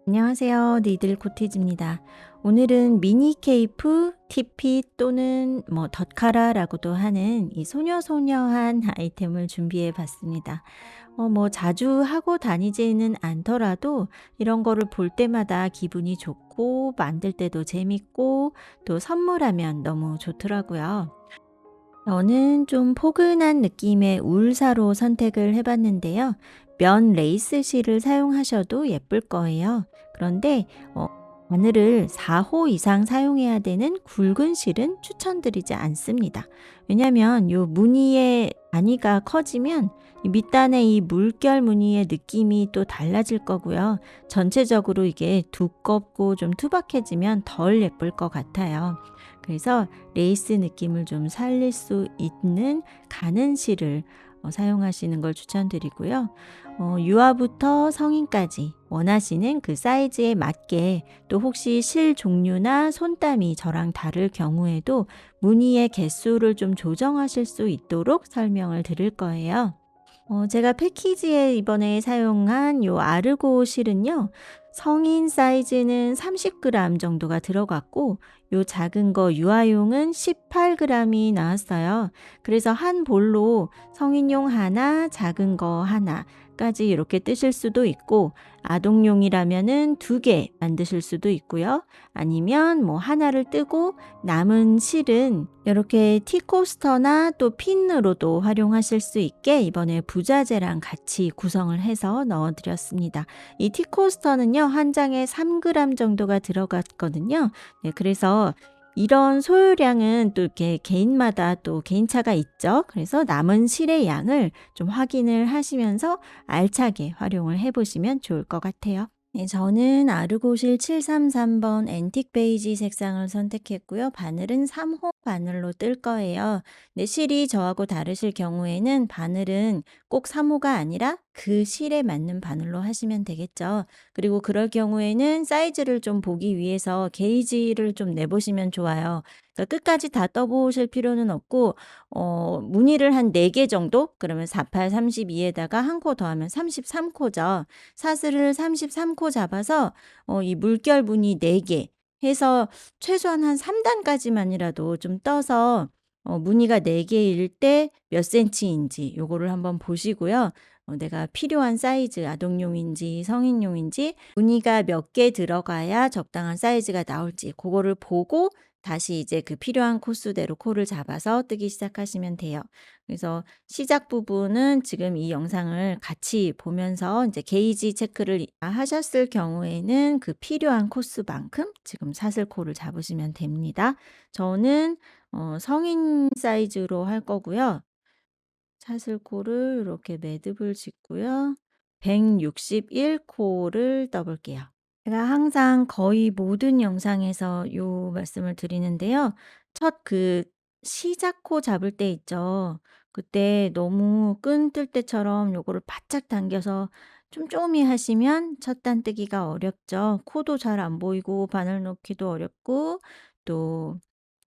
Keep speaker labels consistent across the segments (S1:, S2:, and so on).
S1: 안녕하세요. 니들 코티즈입니다. 오늘은 미니 케이프, 티핏 또는 덧카라라고도 하는 이 소녀소녀한 아이템을 준비해 봤습니다. 자주 하고 다니지는 않더라도 이런 거를 볼 때마다 기분이 좋고 만들 때도 재밌고 또 선물하면 너무 좋더라고요. 저는 좀 포근한 느낌의 울사로 선택을 해 봤는데요. 면 레이스 실을 사용하셔도 예쁠 거예요. 그런데 바늘을 4호 이상 사용해야 되는 굵은 실은 추천드리지 않습니다. 왜냐면 요 무늬의 단위가 커지면 이 밑단의 이 물결 무늬의 느낌이 또 달라질 거고요. 전체적으로 이게 두껍고 좀 투박해지면 덜 예쁠 것 같아요. 그래서 레이스 느낌을 좀 살릴 수 있는 가는 실을 사용하시는 걸 추천드리고요. 유아부터 성인까지 원하시는 그 사이즈에 맞게 또 혹시 실 종류나 손땀이 저랑 다를 경우에도 무늬의 개수를 좀 조정하실 수 있도록 설명을 드릴 거예요. 제가 패키지에 이번에 사용한 요 아르고 실은요. 성인 사이즈는 30g 정도가 들어갔고 요 작은 거 유아용은 18g이 나왔어요. 그래서 한 볼로 성인용 하나, 작은 거 하나까지 이렇게 뜨실 수도 있고 아동용이라면은 2개 만드실 수도 있고요. 아니면 하나를 뜨고 남은 실은 이렇게 티코스터나 또 핀으로도 활용하실 수 있게 이번에 부자재랑 같이 구성을 해서 넣어 드렸습니다. 이 티코스터는요, 한 장에 3g 정도가 들어갔거든요. 네, 그래서 이런 소요량은 또 이렇게 개인마다 또 개인차가 있죠. 그래서 남은 실의 양을 좀 확인을 하시면서 알차게 활용을 해 보시면 좋을 것 같아요. 네, 저는 아르고실 733번 앤틱 베이지 색상을 선택했고요. 바늘은 3호 바늘로 뜰 거예요. 네, 실이 저하고 다르실 경우에는 바늘은 꼭 3호가 아니라 그 실에 맞는 바늘로 하시면 되겠죠. 그리고 그럴 경우에는 사이즈를 좀 보기 위해서 게이지를 좀 내보시면 좋아요. 그러니까 끝까지 다 떠보실 필요는 없고 무늬를 한 4개 정도? 그러면 48, 32에다가 한 코 더하면 33코죠. 사슬을 33코 잡아서 이 물결 무늬 4개 해서 최소한 한 3단까지만이라도 좀 떠서 무늬가 4개일 때 몇 센치인지 요거를 한번 보시고요. 내가 필요한 사이즈 아동용인지 성인용인지 무늬가 몇 개 들어가야 적당한 사이즈가 나올지 그거를 보고 다시 이제 그 필요한 코수대로 코를 잡아서 뜨기 시작하시면 돼요. 그래서 시작 부분은 지금 이 영상을 같이 보면서 이제 게이지 체크를 하셨을 경우에는 그 필요한 코스만큼 지금 사슬코를 잡으시면 됩니다. 저는 성인 사이즈로 할 거고요. 사슬코를 이렇게 매듭을 짓고요. 161코를 떠 볼게요. 제가 항상 거의 모든 영상에서 요 말씀을 드리는데요. 첫 그 시작 코 잡을 때 있죠. 그때 너무 끈 뜰 때처럼 요거를 바짝 당겨서 쫌쫌이 하시면 첫 단 뜨기가 어렵죠. 코도 잘 안 보이고 바늘 놓기도 어렵고 또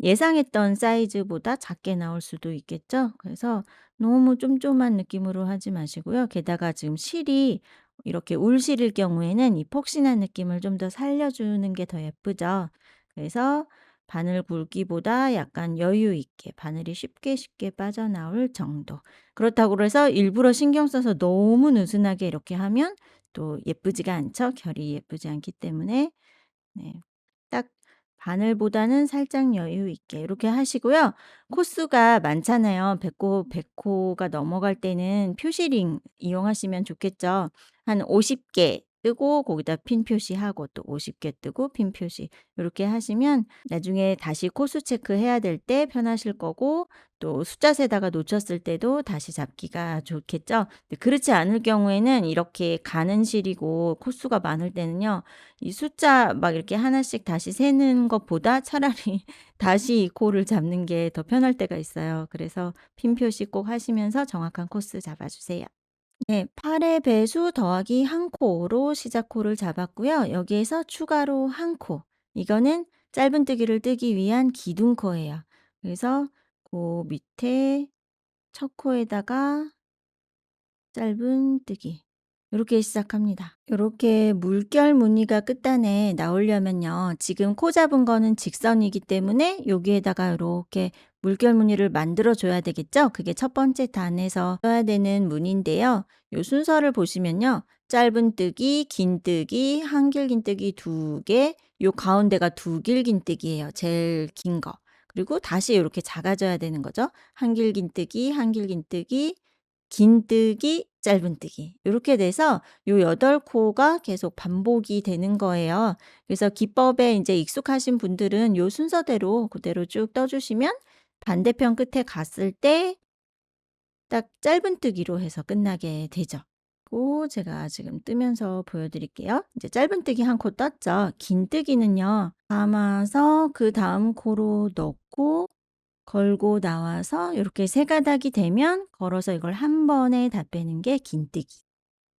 S1: 예상했던 사이즈보다 작게 나올 수도 있겠죠. 그래서 너무 쫌쫌한 느낌으로 하지 마시고요. 게다가 지금 실이 이렇게 울실일 경우에는 이 폭신한 느낌을 좀 더 살려주는 게 더 예쁘죠. 그래서 바늘 굵기보다 약간 여유 있게 바늘이 쉽게 쉽게 빠져나올 정도. 그렇다고 해서 일부러 신경 써서 너무 느슨하게 이렇게 하면 또 예쁘지가 않죠. 결이 예쁘지 않기 때문에. 네. 딱 바늘보다는 살짝 여유 있게 이렇게 하시고요. 코수가 많잖아요. 100코 가 넘어갈 때는 표시링 이용하시면 좋겠죠. 한 50개 뜨고 거기다 핀 표시하고 또 50개 뜨고 핀 표시 이렇게 하시면 나중에 다시 코수 체크해야 될 때 편하실 거고 또 숫자 세다가 놓쳤을 때도 다시 잡기가 좋겠죠. 근데 그렇지 않을 경우에는 이렇게 가는 실이고 코수가 많을 때는요. 이 숫자 막 이렇게 하나씩 다시 세는 것보다 차라리 다시 이 코를 잡는 게 더 편할 때가 있어요. 그래서 핀 표시 꼭 하시면서 정확한 코스 잡아 주세요. 네. 8의 배수 더하기 1 코로 시작 코를 잡았고요. 여기에서 추가로 1 코. 이거는 짧은뜨기를 뜨기 위한 기둥코예요. 그래서 그 밑에 첫 코에다가 짧은뜨기. 요렇게 시작합니다. 요렇게 물결 무늬가 끝단에 나오려면요. 지금 코 잡은 거는 직선이기 때문에 여기에다가 요렇게 물결 무늬를 만들어 줘야 되겠죠? 그게 첫 번째 단에서 써야 되는 무늬인데요. 요 순서를 보시면요. 짧은뜨기, 긴뜨기, 한길긴뜨기 2개, 요 가운데가 두길긴뜨기예요. 제일 긴 거. 그리고 다시 요렇게 작아져야 되는 거죠. 한길긴뜨기, 한길긴뜨기, 긴뜨기, 짧은뜨기 요렇게 돼서 요 8 코가 계속 반복이 되는 거예요. 그래서 기법에 인제 익숙하신 분들은 요 순서대로 고대로 쭉 떠 주시면 반대편 끝에 갔을 때 딱 짧은뜨기로 해서 끝나게 되죠. 고 제가 지금 뜨면서 보여 드릴게요. 이제 짧은뜨기 1 코 떴죠. 긴뜨기는요. 감아서 그다음 코로 넣고 걸고 나와서 요렇게 3 가닥이 되면 걸어서 이걸 한 번에 다 빼는 게 긴뜨기.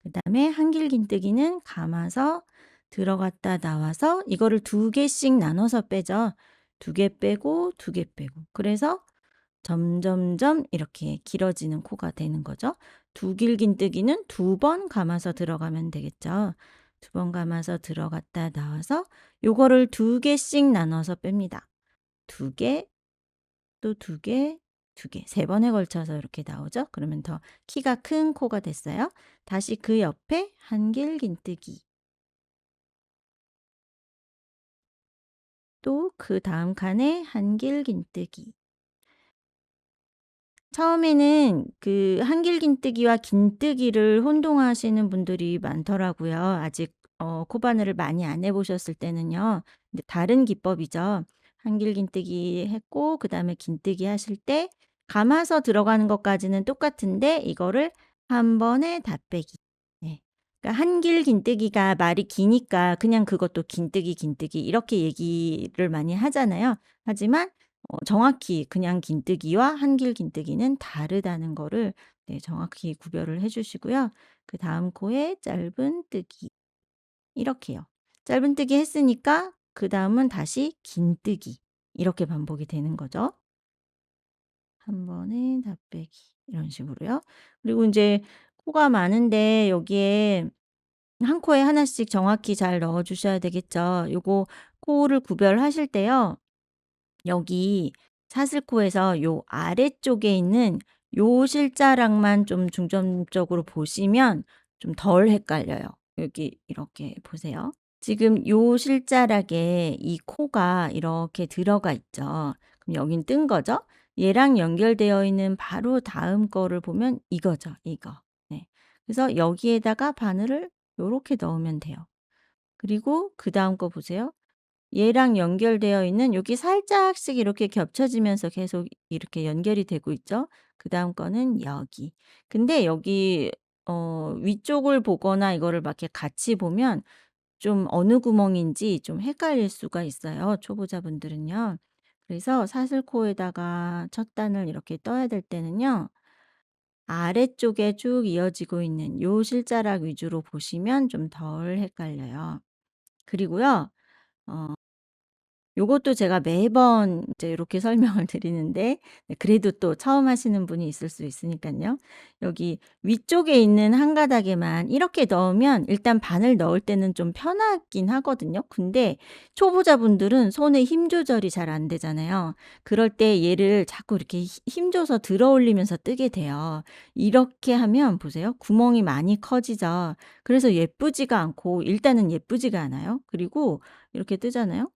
S1: 그다음에 한길긴뜨기는 감아서 들어갔다 나와서 이거를 2 개씩 나눠서 빼죠. 2개 빼고 2개 빼고. 그래서 점점점 이렇게 길어지는 코가 되는 거죠. 두길긴뜨기는 2번 감아서 들어가면 되겠죠. 2번 감아서 들어갔다 나와서 요거를 2 개씩 나눠서 뺍니다. 2 개, 또 2 개, 2 개. 3 번에 걸쳐서 이렇게 나오죠. 그러면 더 키가 큰 코가 됐어요. 다시 그 옆에 한길긴뜨기. 또 그다음 칸에 한길긴뜨기. 처음에는 그 한길긴뜨기와 긴뜨기를 혼동하시는 분들이 많더라고요. 아직 코바늘을 많이 안 해 보셨을 때는요. 근데 다른 기법이죠. 한길긴뜨기 했고 그다음에 긴뜨기 하실 때 감아서 들어가는 것까지는 똑같은데 이거를 한 번에 다 빼기. 네. 그러니까 한길긴뜨기가 말이 기니까 그냥 그것도 긴뜨기, 긴뜨기 이렇게 얘기를 많이 하잖아요. 하지만 정확히 그냥 긴뜨기와 한길긴뜨기는 다르다는 거를 네 정확히 구별을 해 주시고요. 그다음 코에 짧은뜨기 이렇게요. 짧은뜨기 했으니까 그다음은 다시 긴뜨기 이렇게 반복이 되는 거죠. 한 번에 다 빼기 이런 식으로요. 그리고 인제 코가 많은데 여기에 한 코에 하나씩 정확히 잘 넣어 주셔야 되겠죠. 요거 코를 구별하실 때요. 여기 사슬코에서 요 아래쪽에 있는 요 실자락만 좀 중점적으로 보시면 좀 덜 헷갈려요. 여기 이렇게 보세요. 지금 요 실자락에 이 코가 이렇게 들어가 있죠. 그럼 여긴 뜬 거죠. 얘랑 연결되어 있는 바로 다음 거를 보면 이거죠, 이거. 네. 그래서 여기에다가 바늘을 요렇게 넣으면 돼요. 그리고 그다음 거 보세요. 얘랑 연결되어 있는 여기 살짝씩 이렇게 겹쳐지면서 계속 이렇게 연결이 되고 있죠. 그다음 거는 여기. 근데 여기 위쪽을 보거나 이거를 막 이렇게 같이 보면 좀 어느 구멍인지 좀 헷갈릴 수가 있어요, 초보자분들은요. 그래서 사슬코에다가 첫 단을 이렇게 떠야 될 때는요. 아래쪽에 쭉 이어지고 있는 요 실자락 위주로 보시면 좀 덜 헷갈려요. 그리고요. 어 요것도 제가 매번 이제 요렇게 설명을 드리는데 네 그래도 또 처음 하시는 분이 있을 수 있으니깐요. 여기 위쪽에 있는 한 가닥에만 이렇게 넣으면 일단 바늘 넣을 때는 좀 편하긴 하거든요. 근데 초보자분들은 손에 힘 조절이 잘 안 되잖아요. 그럴 때 얘를 자꾸 이렇게 힘 줘서 들어 올리면서 뜨게 돼요. 이렇게 하면 보세요. 구멍이 많이 커지죠. 그래서 예쁘지가 않고 일단은 예쁘지가 않아요. 그리고 이렇게 뜨잖아요.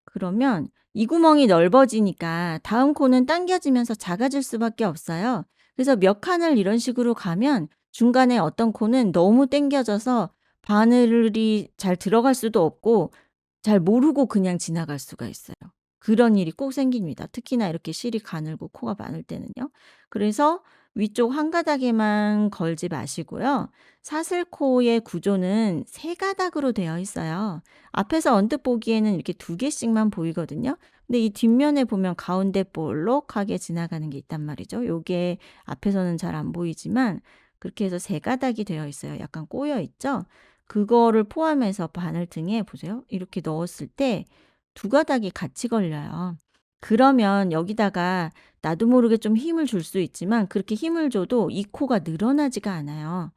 S1: 그러면 이 구멍이 넓어지니까 다음 코는 당겨지면서 작아질 수밖에 없어요. 그래서 몇 칸을 이런 식으로 가면 중간에 어떤 코는 너무 당겨져서 바늘이 잘 들어갈 수도 없고 잘 모르고 그냥 지나갈 수가 있어요. 그런 일이 꼭 생깁니다. 특히나 이렇게 실이 가늘고 코가 많을 때는요. 그래서 위쪽 한 가닥에만 걸지 마시고요. 사슬코의 구조는 세 가닥으로 되어 있어요. 앞에서 언뜻 보기에는 이렇게 두 개씩만 보이거든요. 근데 이 뒷면에 보면 가운데 볼록하게 지나가는 게 있단 말이죠. 요게 앞에서는 잘 안 보이지만 그렇게 해서 세 가닥이 되어 있어요. 약간 꼬여 있죠. 그거를 포함해서 바늘등에 보세요. 이렇게 넣었을 때 두 가닥이 같이 걸려요. 그러면 여기다가 나도 모르게 좀 힘을 줄 수 있지만 그렇게 힘을 줘도 이 코가 늘어나지가 않아요.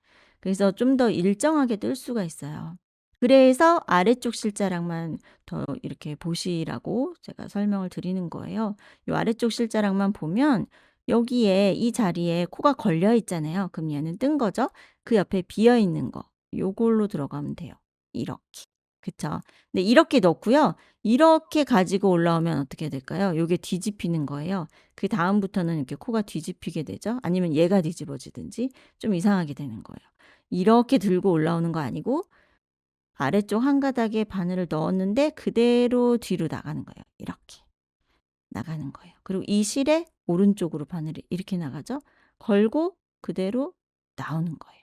S1: 그래서 좀 더 일정하게 뜰 수가 있어요. 그래서 아래쪽 실자락만 더 이렇게 보시라고 제가 설명을 드리는 거예요. 요 아래쪽 실자락만 보면 여기에 이 자리에 코가 걸려 있잖아요. 그럼 얘는 뜬 거죠. 그 옆에 비어 있는 거 요걸로 들어가면 돼요. 이렇게. 그쵸. 근데 이렇게 넣고요. 이렇게 가지고 올라오면 어떻게 될까요? 요게 뒤집히는 거예요. 그다음부터는 이렇게 코가 뒤집히게 되죠. 아니면 얘가 뒤집어지든지 좀 이상하게 되는 거예요. 이렇게 들고 올라오는 거 아니고 아래쪽 한 가닥에 바늘을 넣었는데 그대로 뒤로 나가는 거예요. 이렇게 나가는 거예요. 그리고 이 실에 오른쪽으로 바늘이 이렇게 나가죠. 걸고 그대로 나오는 거예요.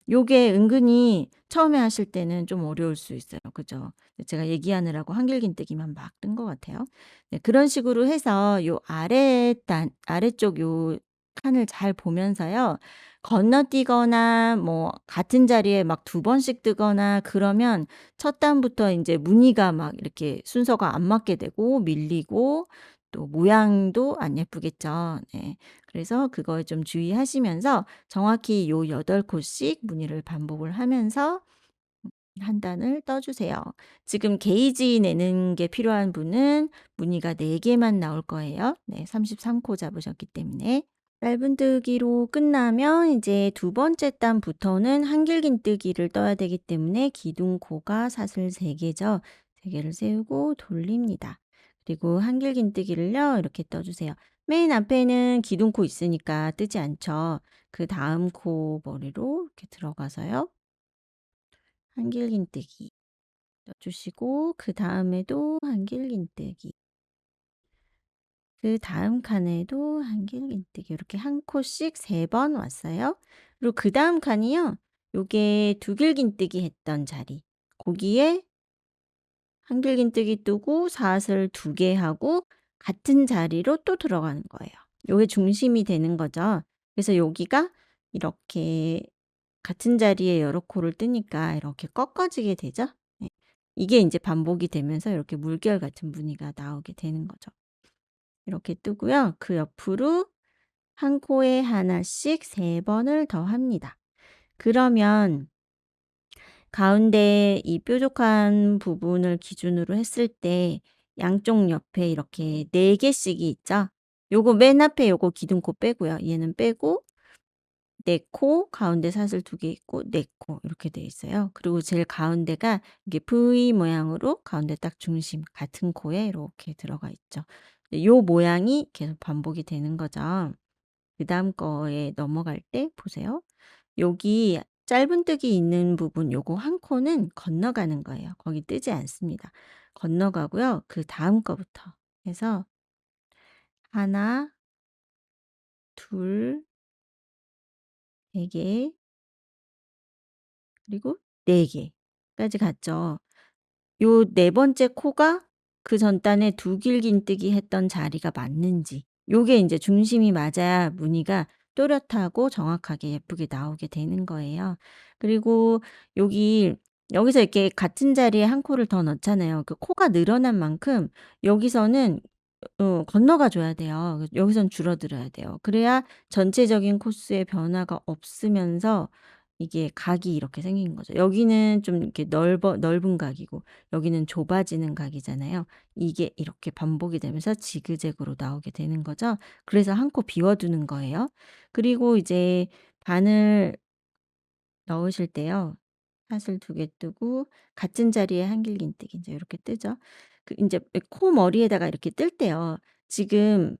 S1: 요게 은근히 처음에 하실 때는 좀 어려울 수 있어요. 그죠? 제가 얘기하느라고 한길긴뜨기만 막 뜬 것 같아요. 네, 그런 식으로 해서 요 아래쪽 요 칸을 잘 보면서요. 건너뛰거나 뭐 같은 자리에 막 두 번씩 뜨거나 그러면 첫 단부터 인제 무늬가 막 이렇게 순서가 안 맞게 되고 밀리고 또 모양도 안 예쁘겠죠. 네. 그래서 그거에 좀 주의하시면서 정확히 요 8코씩 무늬를 반복을 하면서 한 단을 떠 주세요. 지금 게이지 내는 게 필요한 분은 무늬가 4 개만 나올 거예요. 네, 33코 잡으셨기 때문에. 짧은뜨기로 끝나면 이제 두 번째 단부터는 한길긴뜨기를 떠야 되기 때문에 기둥코가 사슬 3 개죠. 3 개를 세우고 돌립니다. 그리고 한길긴뜨기를요 이렇게 떠 주세요. 맨 앞에는 기둥코 있으니까 뜨지 않죠. 그다음 코 머리로 이렇게 들어가서요. 한길긴뜨기 떠 주시고 그다음에도 한길긴뜨기. 그다음 칸에도 한길긴뜨기 이렇게 한 코씩 3번 왔어요. 그리고 그다음 칸이요. 요게 두길긴뜨기 했던 자리. 거기에 한길긴뜨기 뜨고 사슬 2개 하고 같은 자리로 또 들어가는 거예요. 요게 중심이 되는 거죠. 그래서 여기가 이렇게 같은 자리에 여러 코를 뜨니까 이렇게 꺾어지게 되죠. 네. 이게 인제 반복이 되면서 이렇게 물결 같은 무늬가 나오게 되는 거죠. 이렇게 뜨고요. 그 옆으로 한 코에 하나씩 3번을 더 합니다. 그러면 가운데 이 뾰족한 부분을 기준으로 했을 때 양쪽 옆에 이렇게 4 개씩이 있죠. 요거 맨 앞에 요거 기둥코 빼고요. 얘는 빼고 4 코, 가운데 사슬 2개 있고 4코 이렇게 돼 있어요. 그리고 제일 가운데가 이게 V 모양으로 가운데 딱 중심 같은 코에 이렇게 들어가 있죠. 네, 요 모양이 계속 반복이 되는 거죠. 그다음 거에 넘어갈 때 보세요. 여기 짧은뜨기 있는 부분 요거 한 코는 건너가는 거예요. 거기 뜨지 않습니다. 건너가고요. 그다음 거부터 해서 하나, 둘, 3 개, 그리고 4 개까지 갔죠. 요 네 번째 코가 그 전단에 두길긴뜨기 했던 자리가 맞는지 요게 인제 중심이 맞아야 무늬가 또렷하고 정확하게 예쁘게 나오게 되는 거예요. 그리고 여기 여기서 이렇게 같은 자리에 한 코를 더 넣잖아요. 그 코가 늘어난 만큼 여기서는 건너가 줘야 돼요. 여기선 줄어들어야 돼요. 그래야 전체적인 코스의 변화가 없으면서 이게 각이 이렇게 생긴 거죠. 여기는 좀 이렇게 넓은 각이고 여기는 좁아지는 각이잖아요. 이게 이렇게 반복이 되면서 지그재그로 나오게 되는 거죠. 그래서 한 코 비워 두는 거예요. 그리고 이제 바늘 넣으실 때요. 사슬 2개 뜨고 같은 자리에 한길긴뜨기 인제 요렇게 뜨죠. 그 인제 코 머리에다가 이렇게 뜰 때요. 지금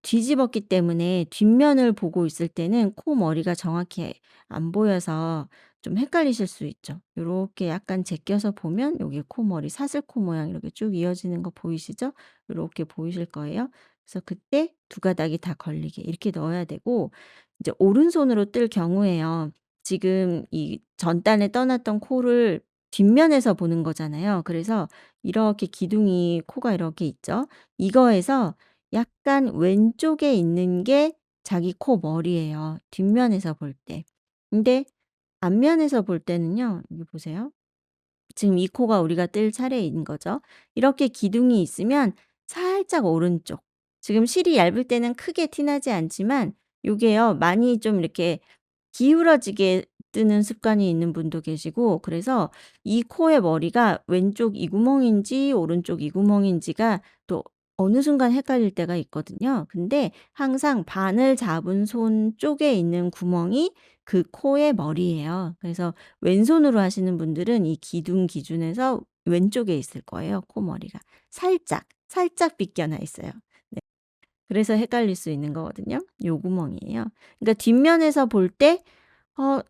S1: 뒤집었기 때문에 뒷면을 보고 있을 때는 코 머리가 정확히 안 보여서 좀 헷갈리실 수 있죠. 요렇게 약간 제껴서 보면 여기 코 머리 사슬코 모양 이렇게 쭉 이어지는 거 보이시죠? 요렇게 보이실 거예요. 그래서 그때 두 가닥이 다 걸리게 이렇게 넣어야 되고 이제 오른손으로 뜰 경우에요. 지금 이 전단에 떠났던 코를 뒷면에서 보는 거잖아요. 그래서 이렇게 기둥이 코가 이렇게 있죠. 이거에서 약간 왼쪽에 있는 게 자기 코 머리예요, 뒷면에서 볼 때. 근데 앞면에서 볼 때는요. 여기 보세요. 지금 이 코가 우리가 뜰 차례인 거죠. 이렇게 기둥이 있으면 살짝 오른쪽. 지금 실이 얇을 때는 크게 티 나지 않지만 요게요. 많이 좀 이렇게 기울어지게 뜨는 습관이 있는 분도 계시고, 그래서 이 코의 머리가 왼쪽 이 구멍인지 오른쪽 이 구멍인지가 또 어느 순간 헷갈릴 때가 있거든요. 근데 항상 바늘 잡은 손 쪽에 있는 구멍이 그 코의 머리예요. 그래서 왼손으로 하시는 분들은 이 기둥 기준에서 왼쪽에 있을 거예요, 코머리가. 살짝, 살짝 빗겨나 있어요. 네. 그래서 헷갈릴 수 있는 거거든요. 요 구멍이에요. 그러니까 뒷면에서 볼 때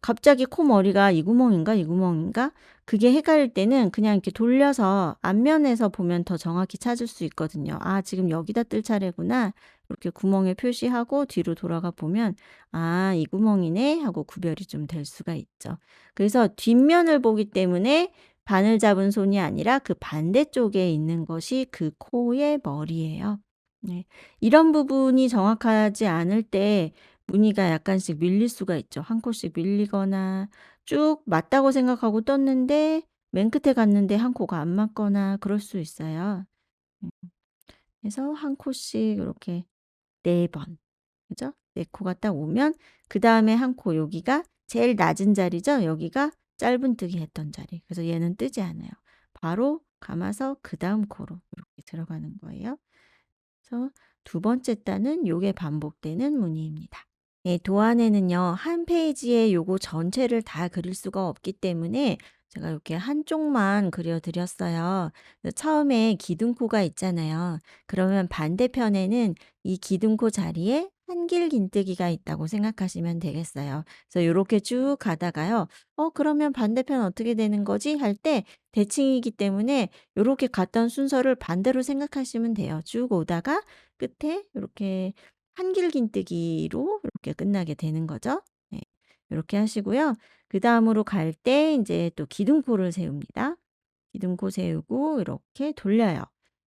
S1: 갑자기 코머리가 이 구멍인가 이 구멍인가 그게 헷갈릴 때는 그냥 이렇게 돌려서 앞면에서 보면 더 정확히 찾을 수 있거든요. '아 지금 여기다 뜰 차례구나.' 이렇게 구멍에 표시하고 뒤로 돌아가 보면 '아 이 구멍이네.' 하고 구별이 좀 될 수가 있죠. 그래서 뒷면을 보기 때문에 바늘 잡은 손이 아니라 그 반대쪽에 있는 것이 그 코의 머리예요. 네. 이런 부분이 정확하지 않을 때 무늬가 약간씩 밀릴 수가 있죠. 한 코씩 밀리거나 쭉 맞다고 생각하고 떴는데 맨 끝에 갔는데 한 코가 안 맞거나 그럴 수 있어요. 음. 그래서 한 코씩 이렇게 4번, 그죠? 4코가 딱 오면 그다음에 한 코 여기가 제일 낮은 자리죠. 여기가 짧은뜨기 했던 자리. 그래서 얘는 뜨지 않아요. 바로 감아서 그다음 코로 이렇게 들어가는 거예요. 그래서 두 번째 단은 요게 반복되는 무늬입니다. 네, 도안에는요, 한 페이지에 요거 전체를 다 그릴 수가 없기 때문에 제가 이렇게 한쪽만 그려드렸어요. 처음에 기둥코가 있잖아요. 그러면 반대편에는 이 기둥코 자리에 한길긴뜨기가 있다고 생각하시면 되겠어요. 그래서 이렇게 쭉 가다가요, 그러면 반대편 어떻게 되는 거지? 할 때 대칭이기 때문에 이렇게 갔던 순서를 반대로 생각하시면 돼요. 쭉 오다가 끝에 이렇게 한길긴뜨기로 이렇게 끝나게 되는 거죠. 네. 요렇게 하시고요. 그다음으로 갈 때 인제 또 기둥코를 세웁니다. 기둥코 세우고 이렇게 돌려요.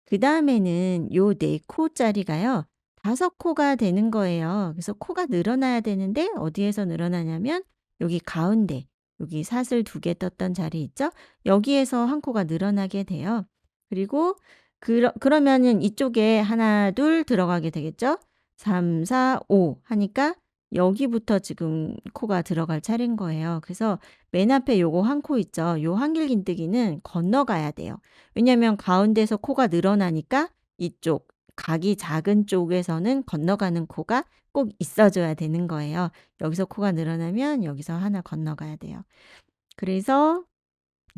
S1: 그다음에는 요 4 코짜리가요. 5 코가 되는 거예요. 그래서 코가 늘어나야 되는데 어디에서 늘어나냐면 여기 가운데, 여기 사슬 2개 떴던 자리 있죠? 여기에서 한 코가 늘어나게 돼요. 그리고 그러면은 이쪽에 하나 둘 들어가게 되겠죠? 3, 4, 5 하니까 여기부터 지금 코가 들어갈 차례인 거예요. 그래서 맨 앞에 요거 한 코 있죠. 요 한길긴뜨기는 건너가야 돼요. 왜냐면 가운데서 코가 늘어나니까 이쪽 각이 작은 쪽에서는 건너가는 코가 꼭 있어 줘야 되는 거예요. 여기서 코가 늘어나면 여기서 하나 건너가야 돼요. 그래서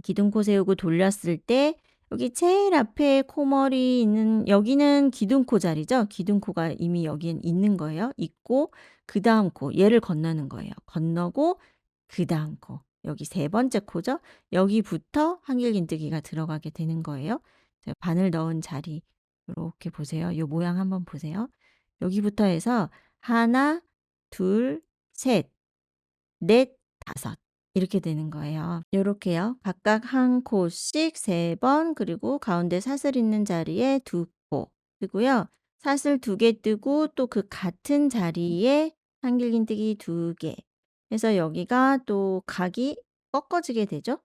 S1: 기둥코 세우고 돌렸을 때 여기 제일 앞에 코머리 있는 여기는 기둥코 자리죠. 기둥코가 이미 여기엔 있는 거예요. 있고 그다음 코 얘를 건너는 거예요. 건너고 그다음 코 여기 세 번째 코죠. 여기부터 한길긴뜨기가 들어가게 되는 거예요. 제가 바늘 넣은 자리 요렇게 보세요. 요 모양 한번 보세요. 여기부터 해서 하나, 둘, 셋, 넷, 다섯 이렇게 되는 거예요. 요렇게요. 각각 한 코씩 3번 그리고 가운데 사슬 있는 자리에 2코 뜨고요. 사슬 2개 뜨고 또 그 같은 자리에 한길긴뜨기 2 개 해서 여기가 또 각이 꺾어지게 되죠.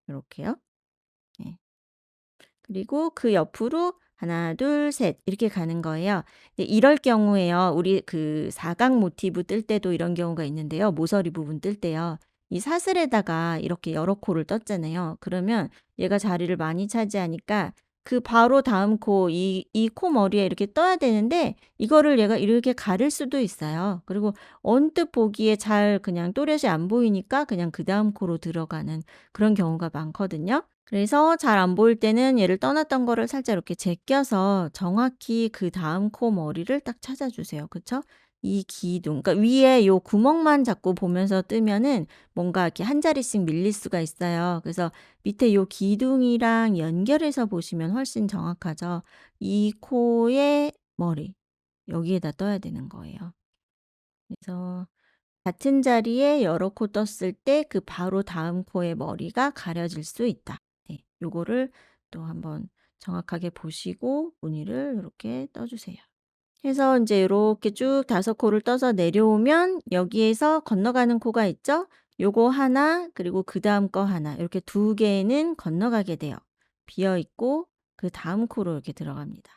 S1: 요렇게요. 네. 그리고 그 옆으로 하나 둘 셋 이렇게 가는 거예요. 이럴 경우에요. 우리 그 사각 모티브 뜰 때도 이런 경우가 있는데요. 모서리 부분 뜰 때요. 이 사슬에다가 이렇게 여러 코를 떴잖아요. 그러면 얘가 자리를 많이 차지하니까 그 바로 다음 코 이 코 머리에 이렇게 떠야 되는데 이거를 얘가 이렇게 가릴 수도 있어요. 그리고 언뜻 보기에 잘 그냥 또렷이 안 보이니까 그냥 그다음 코로 들어가는 그런 경우가 많거든요. 그래서 잘 안 보일 때는 얘를 떠났던 거를 살짝 이렇게 제껴서 정확히 그다음 코 머리를 딱 찾아 주세요. 그쵸? 이 기둥 그러니까 위에 요 구멍만 자꾸 보면서 뜨면은 뭔가 이렇게 한 자리씩 밀릴 수가 있어요. 그래서 밑에 요 기둥이랑 연결해서 보시면 훨씬 정확하죠. 이 코의 머리 여기에다 떠야 되는 거예요. 그래서 같은 자리에 여러 코 떴을 때 그 바로 다음 코의 머리가 가려질 수 있다. 네. 요거를 또 한번 정확하게 보시고 무늬를 이렇게 떠 주세요. 해서 인제 요렇게 쭉 5 코를 떠서 내려오면 여기에서 건너가는 코가 있죠? 요거 하나 그리고 그다음 거 하나 이렇게 2 개는 건너가게 돼요. 비어 있고 그다음 코로 이렇게 들어갑니다.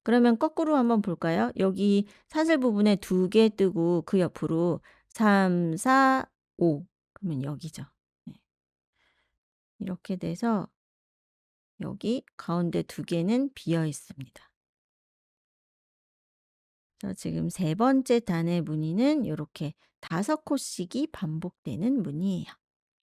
S1: 그러면 거꾸로 한번 볼까요? 여기 사슬 부분에 2개 뜨고 그 옆으로 3, 4 5 그러면 여기죠. 네. 이렇게 돼서 여기 가운데 두 개는 비어 있습니다. 그래서 지금 세 번째 단의 무늬는 요렇게 5코씩이 반복되는 무늬예요.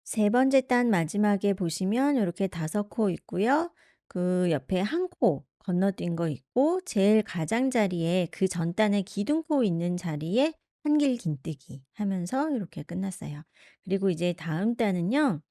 S1: 세 번째 단 마지막에 보시면 요렇게 5코 있고요. 그 옆에 한 코 건너뛴 거 있고 제일 가장자리에 그 전 단에 기둥코 있는 자리에 한길 긴뜨기 하면서 이렇게 끝났어요. 그리고 이제 다음 단은요.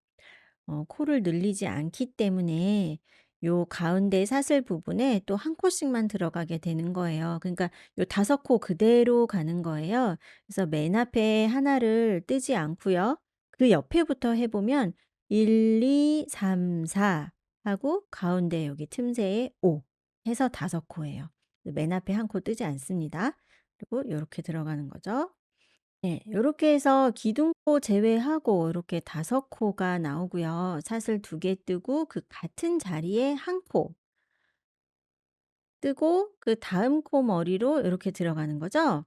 S1: 코를 늘리지 않기 때문에 요 가운데 사슬 부분에 또 한 코씩만 들어가게 되는 거예요. 그러니까 요 5코 그대로 가는 거예요. 그래서 맨 앞에 하나를 뜨지 않고요. 그 옆에부터 해 보면 1, 2, 3, 4 하고 가운데 여기 틈새에 5 해서 5코예요. 맨 앞에 한 코 뜨지 않습니다. 그리고 요렇게 들어가는 거죠. 네. 요렇게 해서 기둥코 제외하고 이렇게 5코가 나오고요. 사슬 2개 뜨고 그 같은 자리에 한 코 뜨고 그다음 코 머리로 요렇게 들어가는 거죠.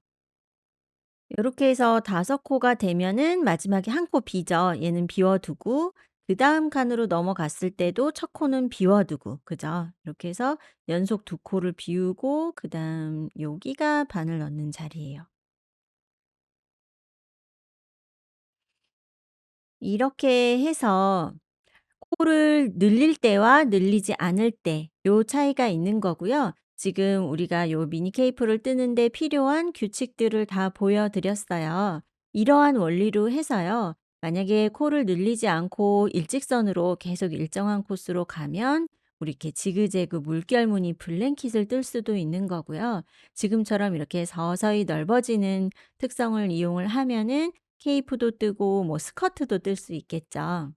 S1: 요렇게 해서 5코가 되면은 마지막에 한 코 비죠. 얘는 비워 두고 그다음 칸으로 넘어갔을 때도 첫 코는 비워 두고 그죠? 이렇게 해서 연속 2 코를 비우고 그다음 여기가 바늘 넣는 자리예요. 이렇게 해서 코를 늘릴 때와 늘리지 않을 때 요 차이가 있는 거고요. 지금 우리가 요 미니 케이프를 뜨는데 필요한 규칙들을 다 보여 드렸어요. 이러한 원리로 해서요. 만약에 코를 늘리지 않고 일직선으로 계속 일정한 코스로 가면 우리 이렇게 지그재그 물결무늬 블랭킷을 뜰 수도 있는 거고요. 지금처럼 이렇게 서서히 넓어지는 특성을 이용을 하면은 케이프도 뜨고 뭐 스커트도 뜰 수 있겠죠.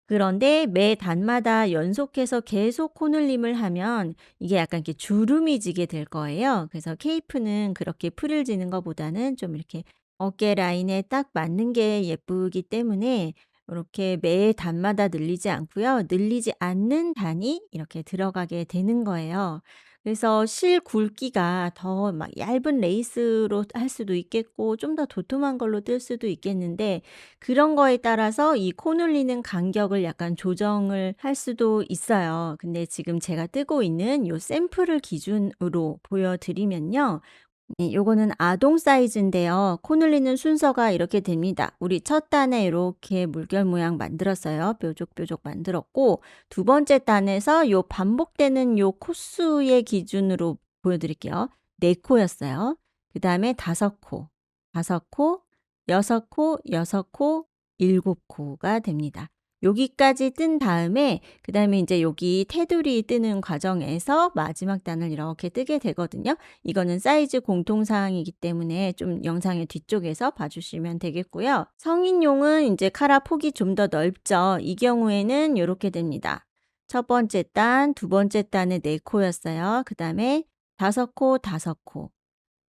S1: 그런데 매 단마다 연속해서 계속 코늘림을 하면 이게 약간 이렇게 주름이 지게 될 거예요. 그래서 케이프는 그렇게 프릴 지는 것보다는 좀 이렇게 어깨 라인에 딱 맞는 게 예쁘기 때문에 이렇게 매 단마다 늘리지 않고요. 늘리지 않는 단이 이렇게 들어가게 되는 거예요. 그래서 실 굵기가 더 막 얇은 레이스로 할 수도 있겠고 좀 더 도톰한 걸로 뜰 수도 있겠는데 그런 거에 따라서 이 코 눌리는 간격을 약간 조정을 할 수도 있어요. 근데 지금 제가 뜨고 있는 요 샘플을 기준으로 보여 드리면요. 네, 요거는 아동 사이즈인데요. 코 눌리는 순서가 이렇게 됩니다. 우리 첫 단에 이렇게 물결 모양 만들었어요. 뾰족뾰족 만들었고 두 번째 단에서 요 반복되는 요 코수의 기준으로 보여드릴게요. 네 코였어요. 그 다음에 5코, 5코, 6코, 6코, 7코가 됩니다. 여기까지 뜬 다음에 그다음에 이제 여기 테두리 뜨는 과정에서 마지막 단을 이렇게 뜨게 되거든요. 이거는 사이즈 공통사항이기 때문에 좀 영상의 뒤쪽에서 봐주시면 되겠고요. 성인용은 이제 카라 폭이 좀 더 넓죠. 이 경우에는 이렇게 됩니다. 첫 번째 단, 두 번째 단에 4코였어요. 그 다음에 5코, 5코,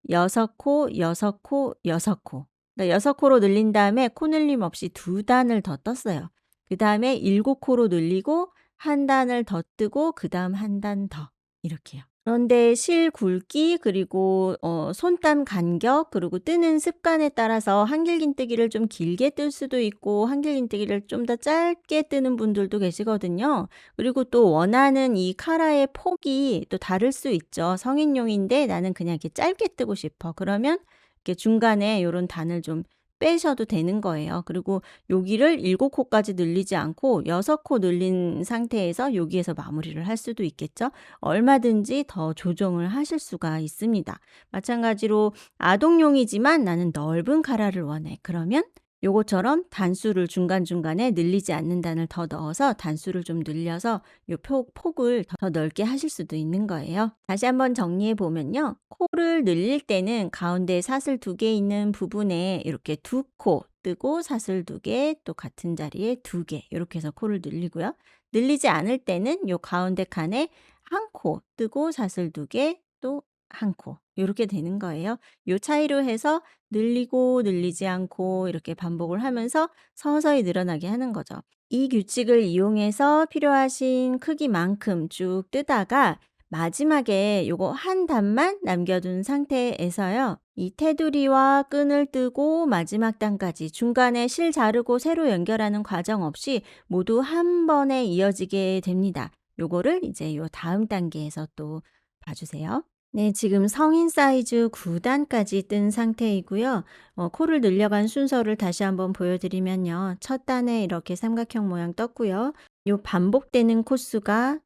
S1: 6코, 6코, 6코. 그러니까 6코로 늘린 다음에 코 늘림 없이 두 단을 더 떴어요. 그 다음에 7코로 늘리고 한 단을 더 뜨고 그 다음 한 단 더. 이렇게요. 그런데 실 굵기 그리고 손땀 간격 그리고 뜨는 습관에 따라서 한길긴뜨기를 좀 길게 뜰 수도 있고 한길긴뜨기를 좀 더 짧게 뜨는 분들도 계시거든요. 그리고 또 원하는 이 카라의 폭이 또 다를 수 있죠. 성인용인데 나는 그냥 이렇게 짧게 뜨고 싶어. 그러면 이렇게 중간에 요런 단을 좀 빼셔도 되는 거예요. 그리고 여기를 7코까지 늘리지 않고 6코 늘린 상태에서 여기에서 마무리를 할 수도 있겠죠. 얼마든지 더 조정을 하실 수가 있습니다. 마찬가지로 아동용이지만 나는 넓은 카라를 원해. 그러면 요것처럼 단수를 중간중간에 늘리지 않는 단을 더 넣어서 단수를 좀 늘려서 요 폭을 더 넓게 하실 수도 있는 거예요. 다시 한번 정리해 보면요. 코를 늘릴 때는 가운데 사슬 2개 있는 부분에 이렇게 2코 뜨고 사슬 2개 또 같은 자리에 2개 이렇게 해서 코를 늘리고요. 늘리지 않을 때는 요 가운데 칸에 한 코 뜨고 사슬 2개 또 한 코 요렇게 되는 거예요. 요 차이로 해서 늘리고 늘리지 않고 이렇게 반복을 하면서 서서히 늘어나게 하는 거죠. 이 규칙을 이용해서 필요하신 크기만큼 쭉 뜨다가 마지막에 요거 한 단만 남겨둔 상태에서요. 이 테두리와 끈을 뜨고 마지막 단까지 중간에 실 자르고 새로 연결하는 과정 없이 모두 한 번에 이어지게 됩니다. 요거를 이제 요 다음 단계에서 또 봐주세요. 네, 지금 성인 사이즈 9단까지 뜬 상태이고요. 코를 늘려간 순서를 다시 한번 보여드리면요. 첫 단에 이렇게 삼각형 모양 떴고요. 요 반복되는 코수가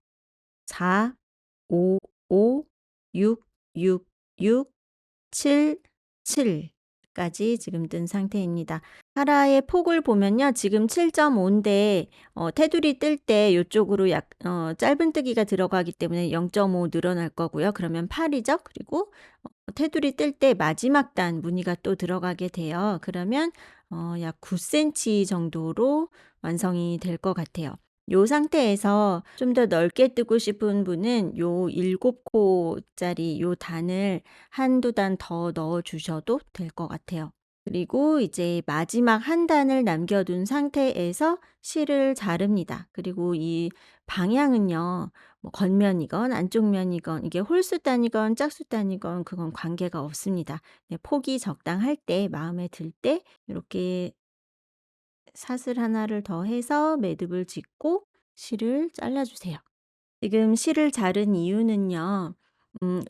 S1: 4, 5, 5, 6, 6, 6, 7, 7까지 지금 뜬 상태입니다. 카라의 폭을 보면요. 지금 7.5인데 테두리 뜰 때 요쪽으로 짧은뜨기가 들어가기 때문에 0.5 늘어날 거고요. 그러면 8이죠. 그리고 테두리 뜰 때 마지막 단 무늬가 또 들어가게 돼요. 그러면 약 9cm 정도로 완성이 될 것 같아요. 요 상태에서 좀 더 넓게 뜨고 싶은 분은 요 7코짜리 요 단을 한두 단 더 넣어 주셔도 될 것 같아요. 그리고 이제 마지막 한 단을 남겨둔 상태에서 실을 자릅니다. 그리고 이 방향은요. 뭐 겉면이건 안쪽 면이건 이게 홀수단이건 짝수단이건 그건 관계가 없습니다. 네, 폭이 적당할 때 마음에 들 때 이렇게 사슬 하나를 더 해서 매듭을 짓고 실을 잘라 주세요. 지금 실을 자른 이유는요.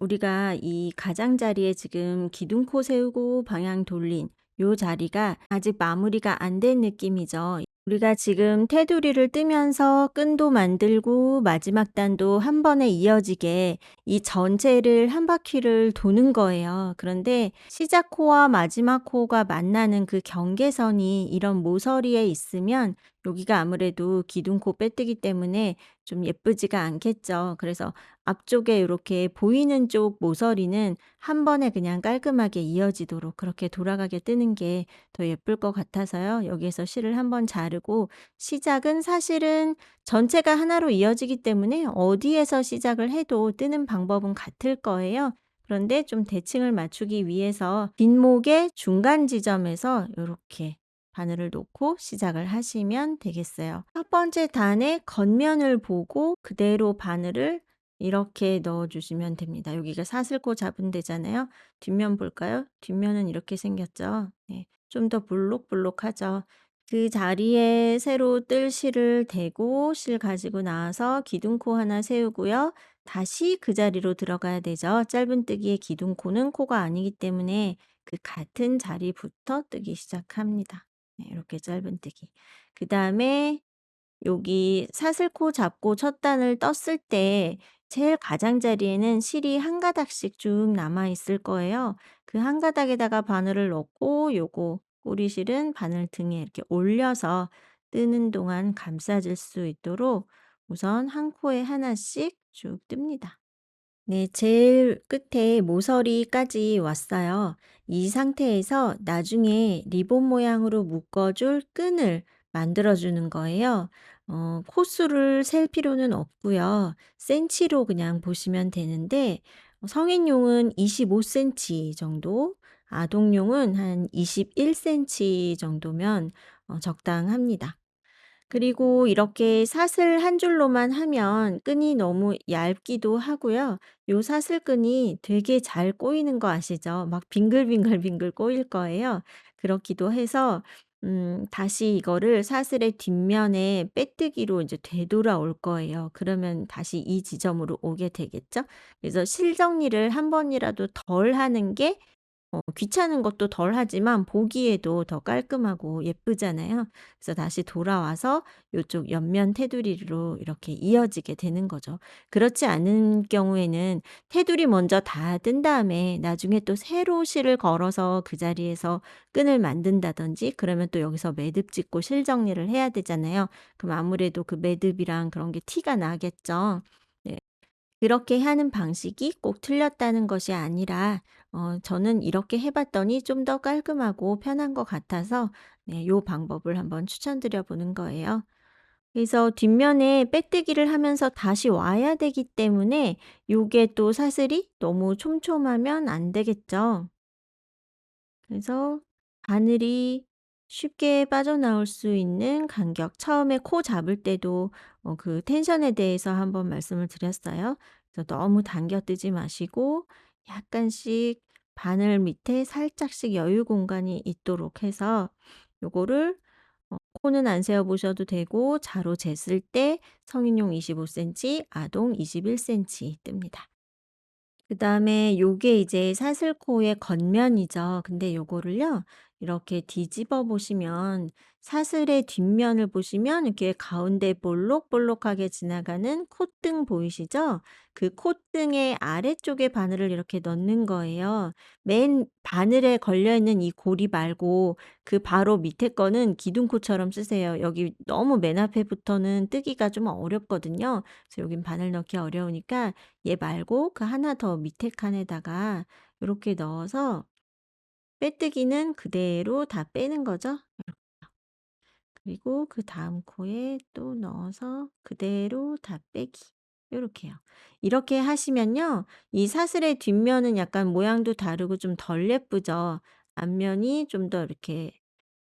S1: 우리가 이 가장자리에 지금 기둥코 세우고 방향 돌린 요 자리가 아직 마무리가 안 된 느낌이죠. 우리가 지금 테두리를 뜨면서 끈도 만들고 마지막 단도 한 번에 이어지게 이 전체를 한 바퀴를 도는 거예요. 그런데 시작 코와 마지막 코가 만나는 그 경계선이 이런 모서리에 있으면 여기가 아무래도 기둥코 빼뜨기 때문에 좀 예쁘지가 않겠죠. 그래서 앞쪽에 이렇게 보이는 쪽 모서리는 한 번에 그냥 깔끔하게 이어지도록 그렇게 돌아가게 뜨는 게 더 예쁠 것 같아서요. 여기에서 실을 한번 자르고 시작은 사실은 전체가 하나로 이어지기 때문에 어디에서 시작을 해도 뜨는 방법은 같을 거예요. 그런데 좀 대칭을 맞추기 위해서 뒷목의 중간 지점에서 이렇게 바늘을 놓고 시작을 하시면 되겠어요. 첫 번째 단의 겉면을 보고 그대로 바늘을 이렇게 넣어 주시면 됩니다. 여기가 사슬코 잡은 데잖아요. 뒷면 볼까요? 뒷면은 이렇게 생겼죠. 네. 좀 더 볼록볼록하죠. 그 자리에 새로 뜰 실을 대고 실 가지고 나와서 기둥코 하나 세우고요. 다시 그 자리로 들어가야 되죠. 짧은뜨기의 기둥코는 코가 아니기 때문에 그 같은 자리부터 뜨기 시작합니다. 네, 이렇게 짧은뜨기. 그다음에 여기 사슬코 잡고 첫 단을 떴을 때 제일 가장자리에는 실이 한 가닥씩 쭉 남아 있을 거예요. 그 한 가닥에다가 바늘을 넣고 요거 꼬리실은 바늘 등에 이렇게 올려서 뜨는 동안 감싸줄 수 있도록 우선 한 코에 하나씩 쭉 뜹니다. 네, 제일 끝에 모서리까지 왔어요. 이 상태에서 나중에 리본 모양으로 묶어줄 끈을 만들어주는 거예요. 코수를 셀 필요는 없고요. 센치로 그냥 보시면 되는데 성인용은 25cm 정도, 아동용은 한 21cm 정도면 적당합니다. 그리고 이렇게 사슬 한 줄로만 하면 끈이 너무 얇기도 하고요. 요 사슬끈이 되게 잘 꼬이는 거 아시죠? 막 빙글빙글빙글 꼬일 거예요. 그렇기도 해서 다시 이거를 사슬의 뒷면에 빼뜨기로 이제 되돌아올 거예요. 그러면 다시 이 지점으로 오게 되겠죠? 그래서 실 정리를 한 번이라도 덜 하는 게 귀찮은 것도 덜하지만 보기에도 더 깔끔하고 예쁘잖아요. 그래서 다시 돌아와서 요쪽 옆면 테두리로 이렇게 이어지게 되는 거죠. 그렇지 않은 경우에는 테두리 먼저 다 뜬 다음에 나중에 또 새로 실을 걸어서 그 자리에서 끈을 만든다든지 그러면 또 여기서 매듭 짓고 실 정리를 해야 되잖아요. 그럼 아무래도 그 매듭이랑 그런 게 티가 나겠죠. 네. 그렇게 하는 방식이 꼭 틀렸다는 것이 아니라 저는 이렇게 해 봤더니 좀 더 깔끔하고 편한 것 같아서 네 요 방법을 한번 추천드려 보는 거예요. 그래서 뒷면에 빼뜨기를 하면서 다시 와야 되기 때문에 요게 또 사슬이 너무 촘촘하면 안 되겠죠. 그래서 바늘이 쉽게 빠져나올 수 있는 간격 처음에 코 잡을 때도 그 텐션에 대해서 한번 말씀을 드렸어요. 그래서 너무 당겨 뜨지 마시고 약간씩 바늘 밑에 살짝씩 여유 공간이 있도록 해서 요거를 코는 안 세어 보셔도 되고 자로 쟀을 때 성인용 25cm, 아동 21cm 뜹니다. 그다음에 요게 이제 사슬코의 겉면이죠. 근데 요거를요. 이렇게 뒤집어 보시면 사슬의 뒷면을 보시면 이렇게 가운데 볼록볼록하게 지나가는 콧등 보이시죠? 그 콧등의 아래쪽에 바늘을 이렇게 넣는 거예요. 맨 바늘에 걸려 있는 이 고리 말고 그 바로 밑에 거는 기둥코처럼 쓰세요. 여기 너무 맨 앞에부터는 뜨기가 좀 어렵거든요. 그래서 여긴 바늘 넣기 어려우니까 얘 말고 그 하나 더 밑에 칸에다가 요렇게 넣어서 빼뜨기는 그대로 다 빼는 거죠. 그리고 그다음 코에 또 넣어서 그대로 다 빼기. 요렇게요. 이렇게 하시면요. 이 사슬의 뒷면은 약간 모양도 다르고 좀 덜 예쁘죠. 앞면이 좀 더 이렇게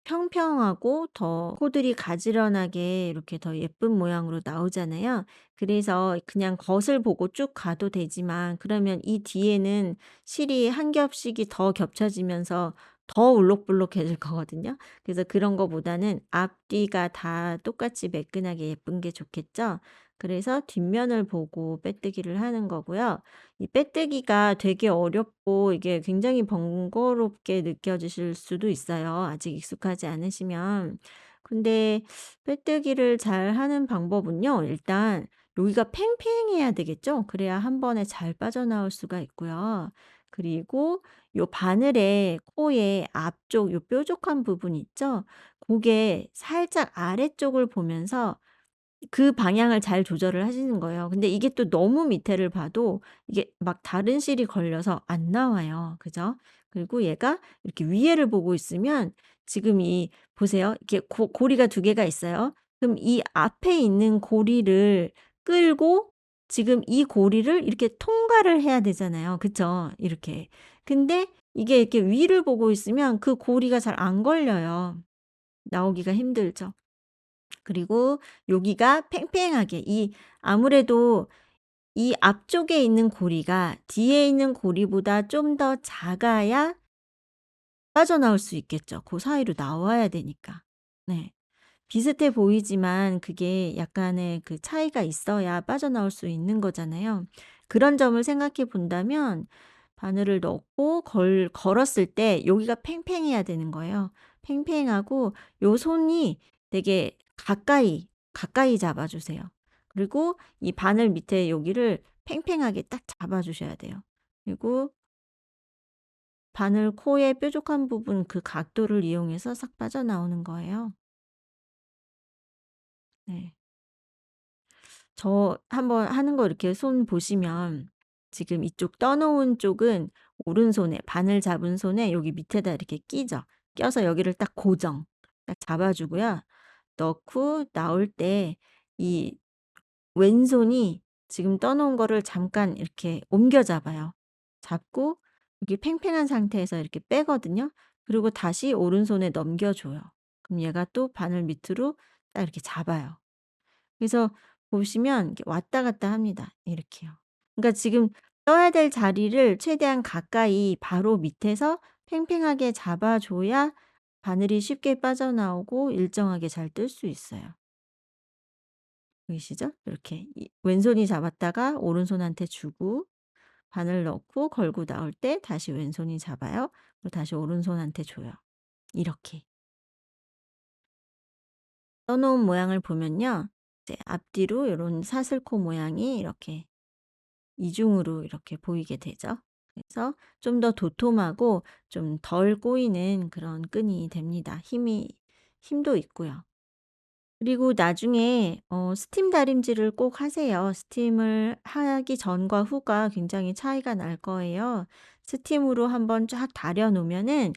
S1: 평평하고 더 코들이 가지런하게 이렇게 더 예쁜 모양으로 나오잖아요. 그래서 그냥 겉을 보고 쭉 가도 되지만 그러면 이 뒤에는 실이 한 겹씩이 더 겹쳐지면서 더 울록불록해질 거거든요. 그래서 그런 거보다는 앞뒤가 다 똑같이 매끈하게 예쁜 게 좋겠죠. 그래서 뒷면을 보고 빼뜨기를 하는 거고요. 이 빼뜨기가 되게 어렵고 이게 굉장히 번거롭게 느껴지실 수도 있어요, 아직 익숙하지 않으시면. 근데 빼뜨기를 잘하는 방법은요. 일단 여기가 팽팽해야 되겠죠? 그래야 한 번에 잘 빠져나올 수가 있고요. 그리고 요 바늘의 코의 앞쪽 요 뾰족한 부분 있죠? 고게 살짝 아래쪽을 보면서 그 방향을 잘 조절을 하시는 거예요. 근데 이게 또 너무 밑에를 봐도 이게 막 다른 실이 걸려서 안 나와요. 그죠? 그리고 얘가 이렇게 위에를 보고 있으면 지금 이 보세요. 이렇게 고리가 두 개가 있어요. 그럼 이 앞에 있는 고리를 끌고 지금 이 고리를 이렇게 통과를 해야 되잖아요. 그쵸? 이렇게. 근데 이게 이렇게 위를 보고 있으면 그 고리가 잘 안 걸려요. 나오기가 힘들죠. 그리고 여기가 팽팽하게 이 아무래도 이 앞쪽에 있는 고리가 뒤에 있는 고리보다 좀 더 작아야 빠져나올 수 있겠죠. 그 사이로 나와야 되니까. 네. 비슷해 보이지만 그게 약간의 그 차이가 있어야 빠져나올 수 있는 거잖아요. 그런 점을 생각해 본다면 바늘을 넣고 걸었을 때 여기가 팽팽해야 되는 거예요. 팽팽하고 요 손이 되게 가까이 잡아 주세요. 그리고 이 바늘 밑에 여기를 팽팽하게 딱 잡아 주셔야 돼요. 그리고 바늘 코의 뾰족한 부분 그 각도를 이용해서 싹 빠져나오는 거예요. 네. 저 한번 하는 거 이렇게 손 보시면 지금 이쪽 떠 놓은 쪽은 오른손에 바늘 잡은 손에 여기 밑에다 이렇게 끼죠. 껴서 여기를 딱 고정 딱 잡아 주고요. 넣고 나올 때 이 왼손이 지금 떠 놓은 거를 잠깐 이렇게 옮겨 잡아요. 잡고 여기 팽팽한 상태에서 이렇게 빼거든요. 그리고 다시 오른손에 넘겨 줘요. 그럼 얘가 또 바늘 밑으로 딱 이렇게 잡아요. 그래서 보시면 이렇게 왔다 갔다 합니다. 이렇게요. 그러니까 지금 떠야 될 자리를 최대한 가까이 바로 밑에서 팽팽하게 잡아 줘야 바늘이 쉽게 빠져나오고 일정하게 잘 뜰 수 있어요. 보이시죠? 이렇게 왼손이 잡았다가 오른손한테 주고 바늘 넣고 걸고 나올 때 다시 왼손이 잡아요. 그리고 다시 오른손한테 줘요. 이렇게. 떠 놓은 모양을 보면요. 이제 앞뒤로 이런 사슬코 모양이 이렇게 이중으로 이렇게 보이게 되죠. 그래서 좀 더 도톰하고 좀 덜 꼬이는 그런 끈이 됩니다. 힘도 있고요. 그리고 나중에 스팀 다림질을 꼭 하세요. 스팀을 하기 전과 후가 굉장히 차이가 날 거예요. 스팀으로 한번 쫙 다려 놓으면은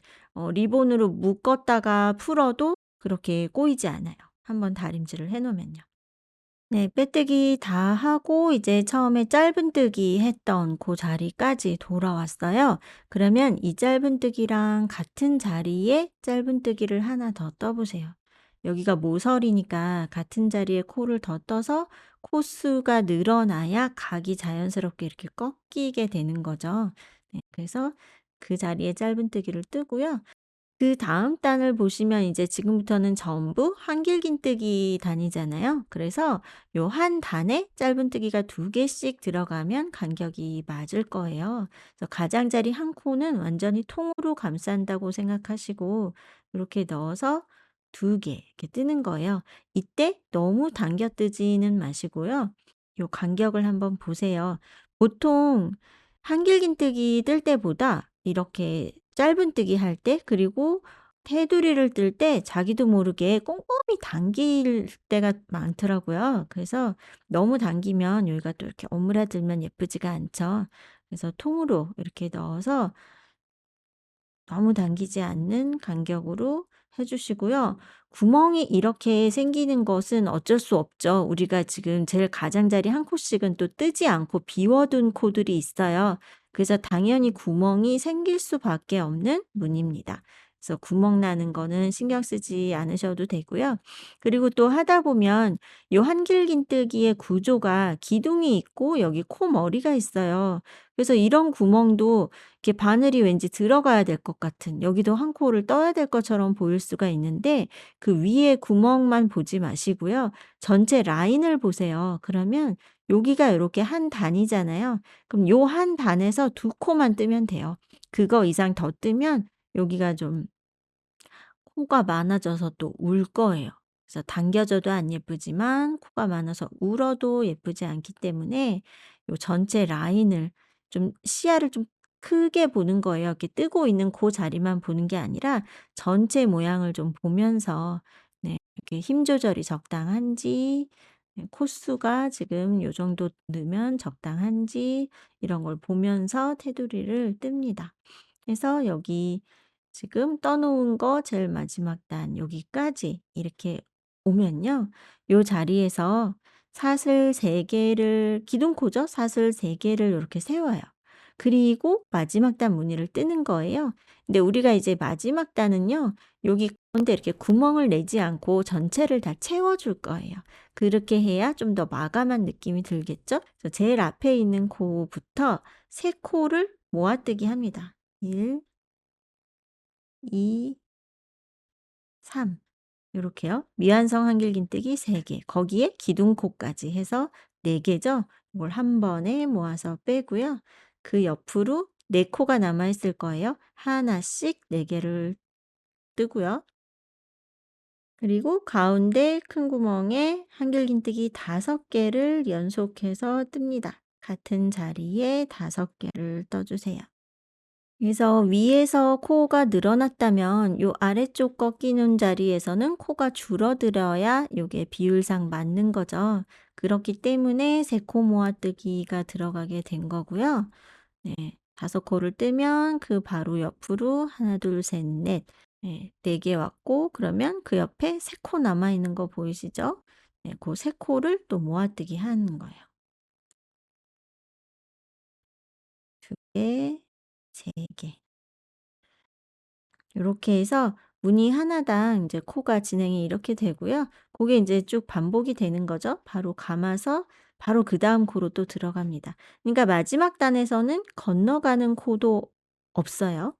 S1: 리본으로 묶었다가 풀어도 그렇게 꼬이지 않아요. 한번 다림질을 해 놓으면요. 네. 빼뜨기 다 하고 이제 처음에 짧은뜨기 했던 그 자리까지 돌아왔어요. 그러면 이 짧은뜨기랑 같은 자리에 짧은뜨기를 하나 더 떠 보세요. 여기가 모서리니까 같은 자리에 코를 더 떠서 코수가 늘어나야 각이 자연스럽게 이렇게 꺾이게 되는 거죠. 네, 그래서 그 자리에 짧은뜨기를 뜨고요. 그다음 단을 보시면 이제 지금부터는 전부 한길긴뜨기 단이잖아요. 그래서 요 한 단에 짧은뜨기가 2개씩 들어가면 간격이 맞을 거예요. 그래서 가장자리 한 코는 완전히 통으로 감싼다고 생각하시고 이렇게 넣어서 2개 이렇게 뜨는 거예요. 이때 너무 당겨 뜨지는 마시고요. 요 간격을 한번 보세요. 보통 한길긴뜨기 뜰 때보다 이렇게 짧은뜨기 할 때 그리고 테두리를 뜰 때 자기도 모르게 꼼꼼히 당길 때가 많더라고요. 그래서 너무 당기면 여기가 또 이렇게 오므라들면 예쁘지가 않죠. 그래서 통으로 이렇게 넣어서 너무 당기지 않는 간격으로 해 주시고요. 구멍이 이렇게 생기는 것은 어쩔 수 없죠. 우리가 지금 제일 가장자리 한 코씩은 또 뜨지 않고 비워둔 코들이 있어요. 그래서 당연히 구멍이 생길 수밖에 없는 무늬입니다. 그래서 구멍 나는 거는 신경 쓰지 않으셔도 되고요. 그리고 또 하다 보면 요 한길긴뜨기의 구조가 기둥이 있고 여기 코머리가 있어요. 그래서 이런 구멍도 이렇게 바늘이 왠지 들어가야 될 것 같은, 여기도 한 코를 떠야 될 것처럼 보일 수가 있는데 그 위에 구멍만 보지 마시고요. 전체 라인을 보세요. 그러면 여기가 이렇게 한 단이잖아요. 그럼 요 한 단에서 2코만 뜨면 돼요. 그거 이상 더 뜨면 여기가 좀 코가 많아져서 또 울 거예요. 그래서 당겨져도 안 예쁘지만 코가 많아서 울어도 예쁘지 않기 때문에 요 전체 라인을 좀 시야를 좀 크게 보는 거예요. 이렇게 뜨고 있는 그 자리만 보는 게 아니라 전체 모양을 좀 보면서, 네, 이렇게 힘 조절이 적당한지, 네, 코수가 지금 요 정도 넣으면 적당한지 이런 걸 보면서 테두리를 뜹니다. 그래서 여기 지금 떠 놓은 거 제일 마지막 단 여기까지 이렇게 오면요. 요 자리에서 사슬 3 개를, 기둥코죠. 사슬 3 개를 요렇게 세워요. 그리고 마지막 단 무늬를 뜨는 거예요. 근데 우리가 이제 마지막 단은요. 여기 가운데 이렇게 구멍을 내지 않고 전체를 다 채워 줄 거예요. 그렇게 해야 좀 더 마감한 느낌이 들겠죠? 그래서 제일 앞에 있는 코부터 3 코를 모아뜨기 합니다. 1, 2, 3 요렇게요. 미완성 한길긴뜨기 3 개, 거기에 기둥코까지 해서 4 개죠. 이걸 한 번에 모아서 빼고요. 그 옆으로 4 코가 남아 있을 거예요. 하나씩 4 개를 뜨고요. 그리고 가운데 큰 구멍에 한길긴뜨기 5 개를 연속해서 뜹니다. 같은 자리에 5 개를 떠 주세요. 그래서 위에서 코가 늘어났다면 요 아래쪽 꺾이는 자리에서는 코가 줄어들어야 요게 비율상 맞는 거죠. 그렇기 때문에 3 코 모아뜨기가 들어가게 된 거고요. 네. 5 코를 뜨면 그 바로 옆으로 하나, 둘, 셋, 넷, 네, 4개 왔고, 그러면 그 옆에 3코 남아 있는 거 보이시죠? 네, 그 3 코를 또 모아뜨기 하는 거예요. 2 개, 3 개. 요렇게 해서 무늬 하나당 이제 코가 진행이 이렇게 되고요. 그게 인제 쭉 반복이 되는 거죠. 바로 감아서 바로 그다음 코로 또 들어갑니다. 그러니까 마지막 단에서는 건너가는 코도 없어요.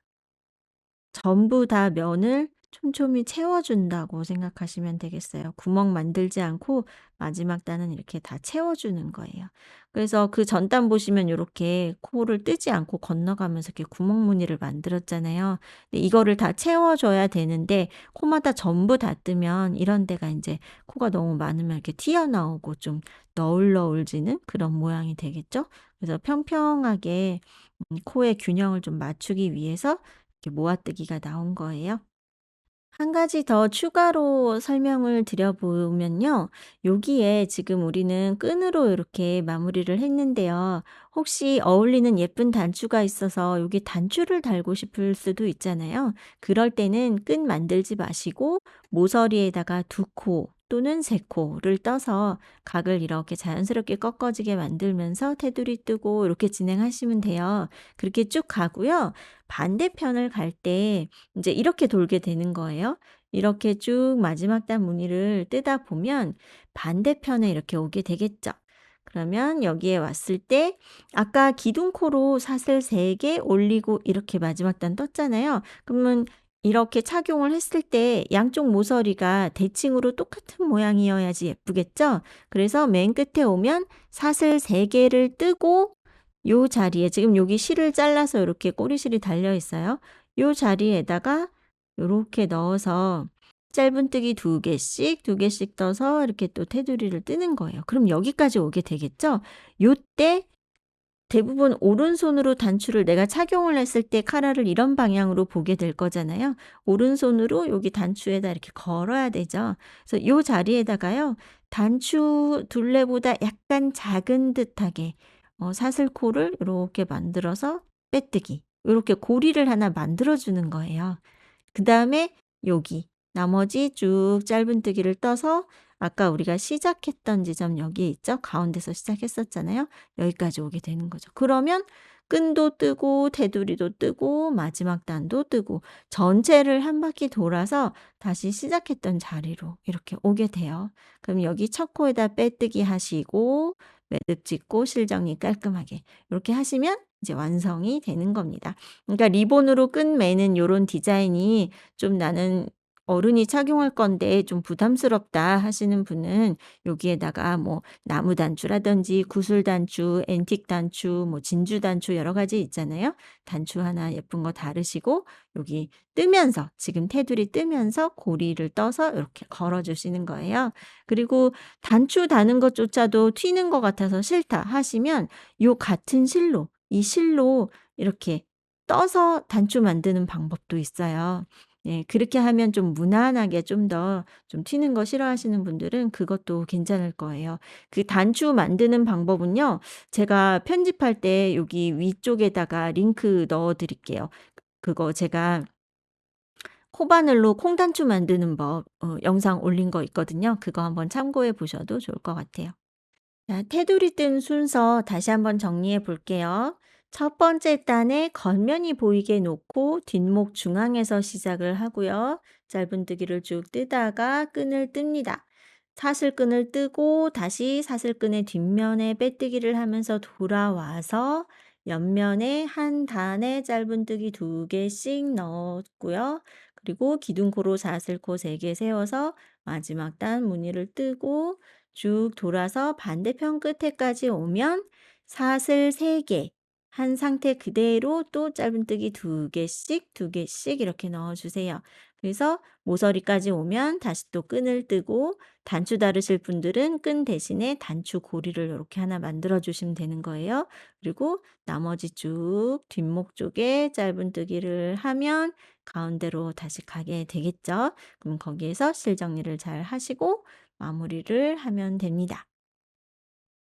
S1: 전부 다 면을 촘촘히 채워준다고 생각하시면 되겠어요. 구멍 만들지 않고 마지막 단은 이렇게 다 채워주는 거예요. 그래서 그 전 단 보시면 요렇게 코를 뜨지 않고 건너가면서 이렇게 구멍 무늬를 만들었잖아요. 근데 이거를 다 채워줘야 되는데 코마다 전부 다 뜨면 이런 데가 인제 코가 너무 많으면 이렇게 튀어나오고 좀 너울너울지는 그런 모양이 되겠죠. 그래서 평평하게 코의 균형을 좀 맞추기 위해서 이렇게 모아뜨기가 나온 거예요. 한 가지 더 추가로 설명을 드려 보면요. 여기에 지금 우리는 끈으로 이렇게 마무리를 했는데요. 혹시 어울리는 예쁜 단추가 있어서 여기 단추를 달고 싶을 수도 있잖아요. 그럴 때는 끈 만들지 마시고 모서리에다가 2코 또는 3코를 떠서 각을 이렇게 자연스럽게 꺾어지게 만들면서 테두리 뜨고 이렇게 진행하시면 돼요. 그렇게 쭉 가고요. 반대편을 갈 때 이제 이렇게 돌게 되는 거예요. 이렇게 쭉 마지막 단 무늬를 뜨다 보면 반대편에 이렇게 오게 되겠죠. 그러면 여기에 왔을 때 아까 기둥코로 사슬 3개 올리고 이렇게 마지막 단 떴잖아요. 그러면 이렇게 착용을 했을 때 양쪽 모서리가 대칭으로 똑같은 모양이어야지 예쁘겠죠? 그래서 맨 끝에 오면 사슬 3개를 뜨고 요 자리에 지금 여기 실을 잘라서 이렇게 꼬리실이 달려 있어요. 요 자리에다가 요렇게 넣어서 짧은뜨기 2개씩, 2개씩 떠서 이렇게 또 테두리를 뜨는 거예요. 그럼 여기까지 오게 되겠죠? 요때 대부분 오른손으로 단추를 내가 착용을 했을 때 카라를 이런 방향으로 보게 될 거잖아요. 오른손으로 여기 단추에다 이렇게 걸어야 되죠. 그래서 요 자리에다가요. 단추 둘레보다 약간 작은 듯하게 사슬코를 이렇게 만들어서 빼뜨기. 요렇게 고리를 하나 만들어 주는 거예요. 그다음에 여기 나머지 쭉 짧은뜨기를 떠서 아까 우리가 시작했던 지점 여기에 있죠? 가운데서 시작했었잖아요. 여기까지 오게 되는 거죠. 그러면 끈도 뜨고 테두리도 뜨고 마지막 단도 뜨고 전체를 한 바퀴 돌아서 다시 시작했던 자리로 이렇게 오게 돼요. 그럼 여기 첫 코에다 빼뜨기 하시고 매듭 짓고 실정리 깔끔하게 이렇게 하시면 이제 완성이 되는 겁니다. 그러니까 리본으로 끈 매는 요런 디자인이 좀 나는 어른이 착용할 건데 좀 부담스럽다 하시는 분은 여기에다가 뭐 나무 단추라든지 구슬 단추, 앤틱 단추, 뭐 진주 단추 여러 가지 있잖아요. 단추 하나 예쁜 거 다르시고 여기 뜨면서 지금 테두리 뜨면서 고리를 떠서 이렇게 걸어 주시는 거예요. 그리고 단추 다는 것조차도 튀는 것 같아서 싫다 하시면 요 같은 실로 이 실로 이렇게 떠서 단추 만드는 방법도 있어요. 예, 그렇게 하면 좀 무난하게 좀 더 좀 튀는 거 싫어하시는 분들은 그것도 괜찮을 거예요. 그 단추 만드는 방법은요. 제가 편집할 때 여기 위쪽에다가 링크 넣어 드릴게요. 그거 제가 코바늘로 콩단추 만드는 법 영상 올린 거 있거든요. 그거 한번 참고해 보셔도 좋을 것 같아요. 자, 테두리 뜬 순서 다시 한번 정리해 볼게요. 첫 번째 단에 겉면이 보이게 놓고 뒷목 중앙에서 시작을 하고요. 짧은뜨기를 쭉 뜨다가 끈을 뜹니다. 사슬끈을 뜨고 다시 사슬끈의 뒷면에 빼뜨기를 하면서 돌아와서 옆면에 한 단에 짧은뜨기 2개씩 넣었고요. 그리고 기둥코로 사슬코 3개 세워서 마지막 단 무늬를 뜨고 쭉 돌아서 반대편 끝에까지 오면 사슬 3개 한 상태 그대로 또 짧은뜨기 2개씩 2개씩 이렇게 넣어 주세요. 그래서 모서리까지 오면 다시 또 끈을 뜨고 단추 다르실 분들은 끈 대신에 단추 고리를 이렇게 하나 만들어 주시면 되는 거예요. 그리고 나머지 쭉 뒷목 쪽에 짧은뜨기를 하면 가운데로 다시 가게 되겠죠. 그럼 거기에서 실 정리를 잘 하시고 마무리를 하면 됩니다.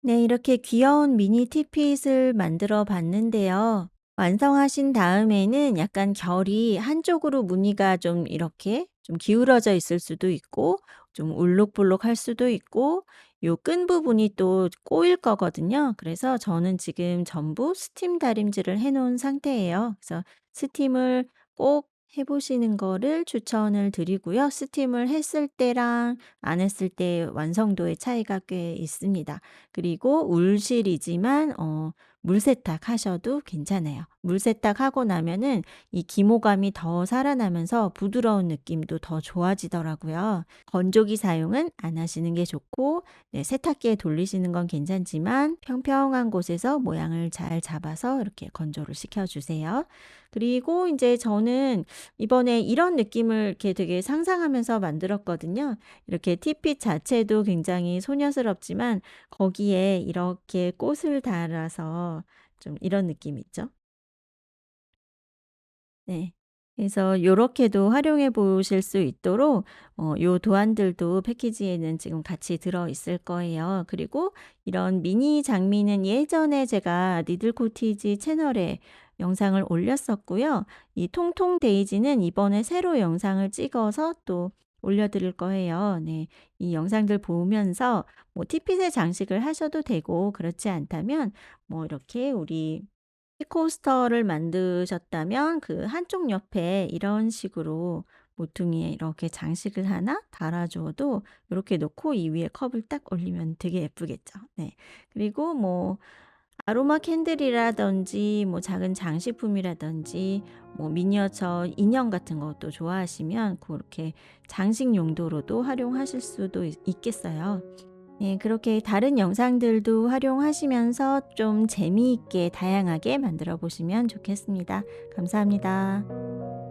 S1: 네, 이렇게 귀여운 미니 티핏을 만들어 봤는데요. 완성하신 다음에는 약간 결이 한쪽으로 무늬가 좀 이렇게 좀 기울어져 있을 수도 있고, 좀 울룩불룩 할 수도 있고, 요 끈 부분이 또 꼬일 거거든요. 그래서 저는 지금 전부 스팀 다림질을 해 놓은 상태예요. 그래서 스팀을 꼭 해보시는 거를 추천을 드리고요. 스팀을 했을 때랑 안 했을 때 완성도의 차이가 꽤 있습니다. 그리고 울실이지만 물세탁 하셔도 괜찮아요. 물세탁 하고 나면은 이 기모감이 더 살아나면서 부드러운 느낌도 더 좋아지더라고요. 건조기 사용은 안 하시는 게 좋고 네, 세탁기에 돌리시는 건 괜찮지만 평평한 곳에서 모양을 잘 잡아서 이렇게 건조를 시켜 주세요. 그리고 이제 저는 이번에 이런 느낌을 이렇게 되게 상상하면서 만들었거든요. 이렇게 티핏 자체도 굉장히 소녀스럽지만 거기에 이렇게 꽃을 달아서 좀 이런 느낌 있죠? 네. 그래서 요렇게도 활용해 보실 수 있도록 요 도안들도 패키지에는 지금 같이 들어 있을 거예요. 그리고 이런 미니 장미는 예전에 제가 니들 코티지 채널에 영상을 올렸었고요. 이 통통 데이지는 이번에 새로 영상을 찍어서 또 올려 드릴 거예요. 네. 이 영상들 보면서 뭐 티핏의 장식을 하셔도 되고 그렇지 않다면 뭐 이렇게 우리 코스터를 만드셨다면 그 한쪽 옆에 이런 식으로 모퉁이에 이렇게 장식을 하나 달아 주어도 요렇게 놓고 이 위에 컵을 딱 올리면 되게 예쁘겠죠. 네. 그리고 뭐 아로마 캔들이라든지 뭐 작은 장식품이라든지 뭐 미니어처 인형 같은 것도 좋아하시면 고렇게 장식 용도로도 활용하실 수도 있겠어요. 네, 그렇게 다른 영상들도 활용하시면서 좀 재미있게 다양하게 만들어 보시면 좋겠습니다. 감사합니다.